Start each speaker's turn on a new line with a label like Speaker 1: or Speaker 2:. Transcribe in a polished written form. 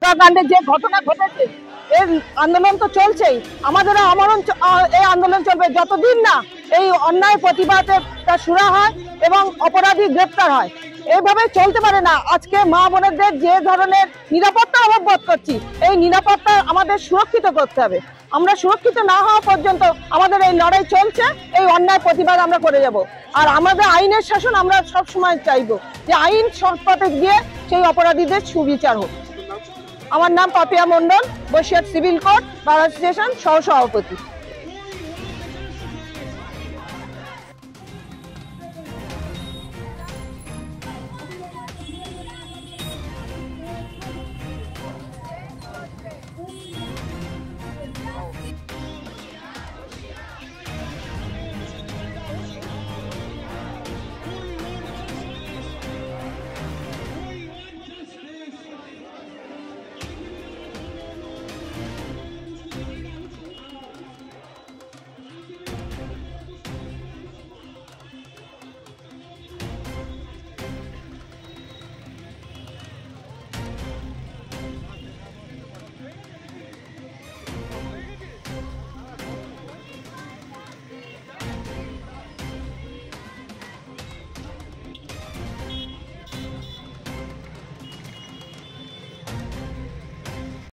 Speaker 1: হত্যাকাণ্ডে যে ঘটনা ঘটেছে, এর আন্দোলন তো চলছেই, আমাদেরও আমরণ এই আন্দোলন চলবে যতদিন না এই অন্যায় প্রতিবাদের সুরা হয় এবং অপরাধী গ্রেপ্তার হয়। এইভাবে চলতে পারে না। আজকে মা বোনেদের যে ধরনের নিরাপত্তা অভাব বোধ করছি, এই নিরাপত্তা আমাদের সুরক্ষিত করতে হবে। আমরা সুরক্ষিত না হওয়া পর্যন্ত আমাদের এই লড়াই চলছে, এই অন্যায় প্রতিবাদ আমরা করে যাব। আর আমাদের আইনের শাসন আমরা সব সময় চাইবো যে আইন সৎপথে গিয়ে সেই অপরাধীদের সুবিচার হোক। আমার নাম Papiya Mondal, Basirhat civil court bar association সহ সভাপতি।